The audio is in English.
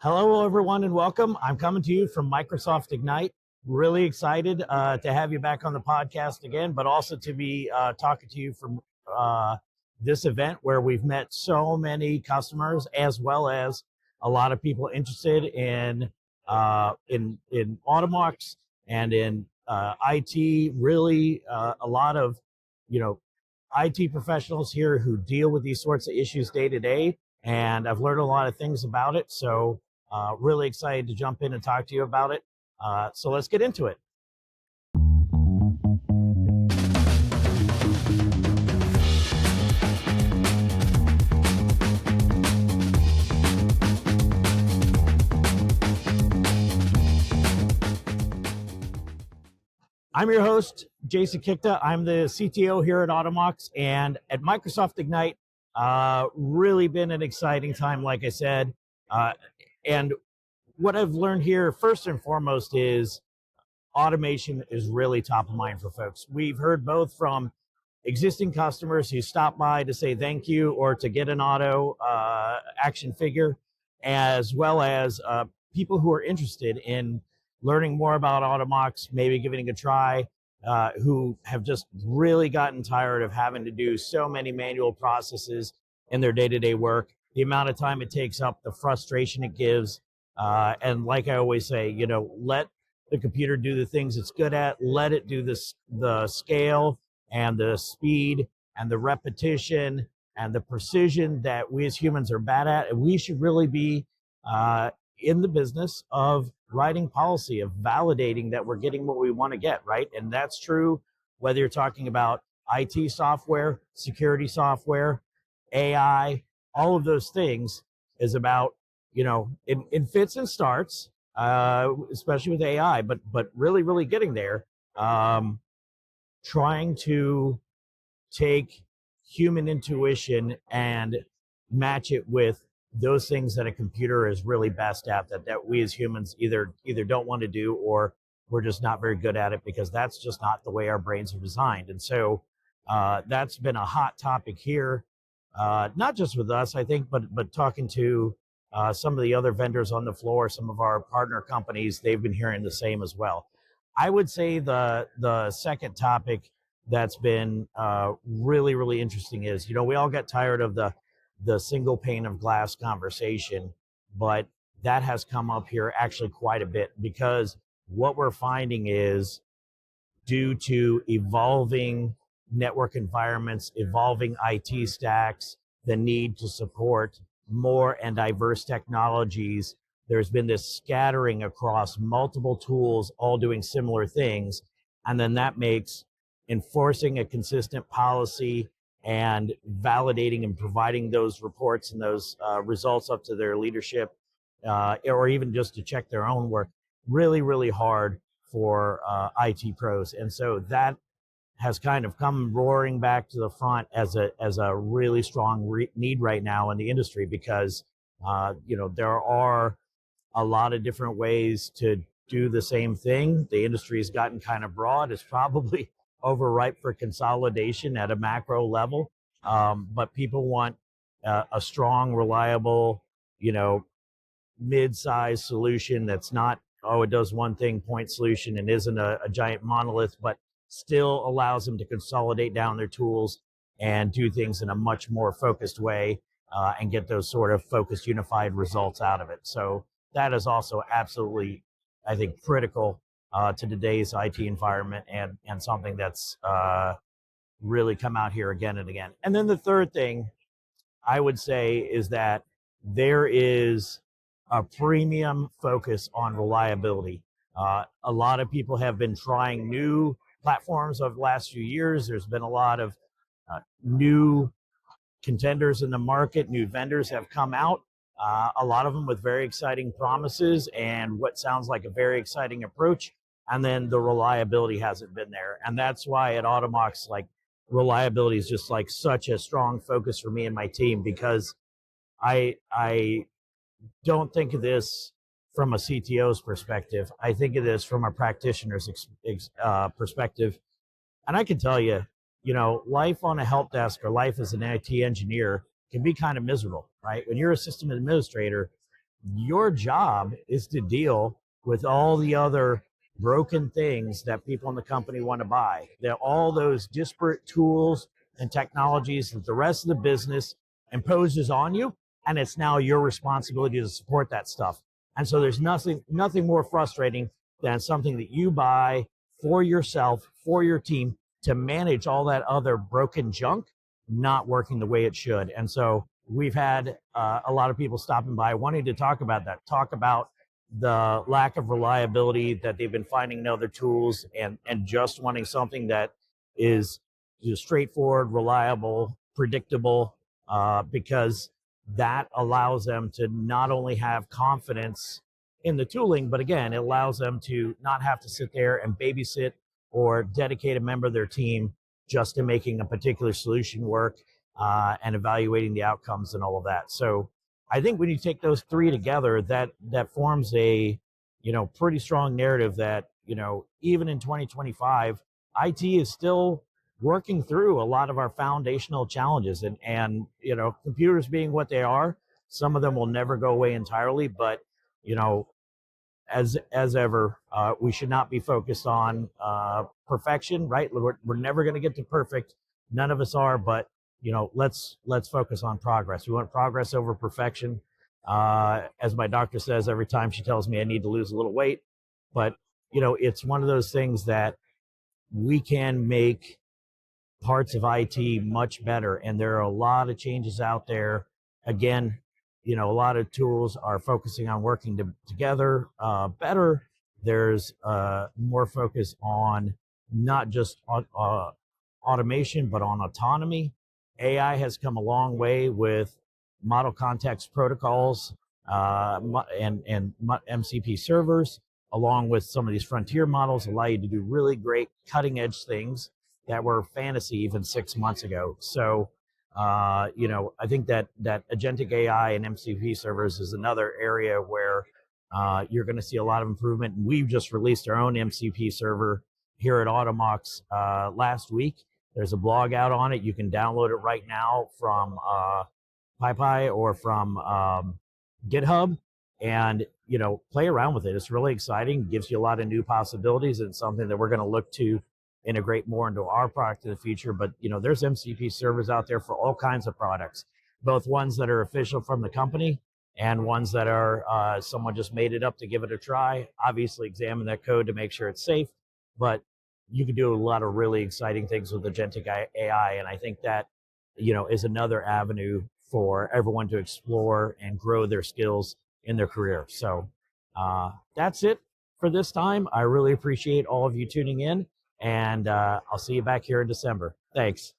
Hello, everyone, and welcome. I'm coming to you from Microsoft Ignite. Really excited to have you back on the podcast again, but also to be talking to you from this event where we've met so many customers, as well as a lot of people interested in Automox and in IT. Really, a lot of IT professionals here who deal with these sorts of issues day to day, and I've learned a lot of things about it. So really excited to jump in and talk to you about it. So let's get into it. I'm your host, Jason Kikta. I'm the CTO here at Automox, and at Microsoft Ignite, really been an exciting time, like I said. And what I've learned here, first and foremost, is automation is really top of mind for folks. We've heard both from existing customers who stop by to say thank you or to get an auto action figure, as well as people who are interested in learning more about Automox, maybe giving it a try, who have just really gotten tired of having to do so many manual processes in their day-to-day work, the amount of time it takes up, the frustration it gives. And like I always say, let the computer do the things it's good at, let it do the scale and the speed and the repetition and the precision that we as humans are bad at. And we should really be in the business of writing policy, of validating that we're getting what we want to get, right? And that's true whether you're talking about IT software, security software, AI, all of those things is about, in fits and starts, especially with AI, but really, really getting there, trying to take human intuition and match it with those things that a computer is really best at, that we as humans either don't want to do, or we're just not very good at it, because that's just not the way our brains are designed. And so that's been a hot topic here, not just with us, I think, but talking to some of the other vendors on the floor, some of our partner companies, they've been hearing the same as well. I would say the second topic that's been really, really interesting is, we all get tired of the single pane of glass conversation, but that has come up here actually quite a bit, because what we're finding is, due to evolving network environments, evolving IT stacks, the need to support more and diverse technologies, there's been this scattering across multiple tools all doing similar things. And then that makes enforcing a consistent policy and validating and providing those reports and those results up to their leadership, or even just to check their own work, really, really hard for IT pros. And so that has kind of come roaring back to the front as a really strong need right now in the industry, because there are a lot of different ways to do the same thing. The industry has gotten kind of broad. It's probably overripe for consolidation at a macro level, but people want a strong, reliable, mid-sized solution that's not, it does one thing, point solution, and isn't a giant monolith, but still allows them to consolidate down their tools and do things in a much more focused way, and get those sort of focused, unified results out of it. So that is also absolutely, I think, critical to today's IT environment, and something that's really come out here again and again. And then the third thing I would say is that there is a premium focus on reliability. A lot of people have been trying new platforms over the last few years. There's been a lot of new contenders in the market, new vendors have come out, a lot of them with very exciting promises and what sounds like a very exciting approach. And then the reliability hasn't been there. And that's why at Automox, reliability is just such a strong focus for me and my team, because I don't think of this from a CTO's perspective. I think of this from a practitioner's perspective. And I can tell you, life on a help desk or life as an IT engineer can be kind of miserable, right? When you're a system administrator, your job is to deal with all the other broken things that people in the company want to buy. They're all those disparate tools and technologies that the rest of the business imposes on you, and it's now your responsibility to support that stuff. And so there's nothing more frustrating than something that you buy for yourself, for your team, to manage all that other broken junk not working the way it should. And so we've had a lot of people stopping by wanting to talk about that, talk about the lack of reliability that they've been finding in other tools, and just wanting something that is just straightforward, reliable, predictable, because that allows them to not only have confidence in the tooling, but again, it allows them to not have to sit there and babysit or dedicate a member of their team just to making a particular solution work, and evaluating the outcomes and all of that. So I think when you take those three together, that forms a pretty strong narrative that even in 2025, IT is still working through a lot of our foundational challenges, and computers being what they are, some of them will never go away entirely, but as ever, we should not be focused on perfection, right? We're never going to get to perfect. None of us are, but let's focus on progress. We want progress over perfection. As my doctor says every time she tells me I need to lose a little weight, but it's one of those things that we can make parts of IT much better. And there are a lot of changes out there. Again, a lot of tools are focusing on working together better. There's more focus on not just automation, but on autonomy. AI has come a long way with model context protocols, and MCP servers, along with some of these frontier models, allow you to do really great cutting edge things that were fantasy even 6 months ago. So, I think that agentic AI and MCP servers is another area where you're going to see a lot of improvement. We've just released our own MCP server here at Automox last week. There's a blog out on it. You can download it right now from PyPy or from GitHub, and play around with it. It's really exciting, gives you a lot of new possibilities, and something that we're going to look to integrate more into our product in the future. But there's MCP servers out there for all kinds of products, both ones that are official from the company and ones that are someone just made it up to give it a try. Obviously examine that code to make sure it's safe, but you can do a lot of really exciting things with agentic AI, and I think that is another avenue for everyone to explore and grow their skills in their career. So that's it for this time. I really appreciate all of you tuning in, and I'll see you back here in December. Thanks.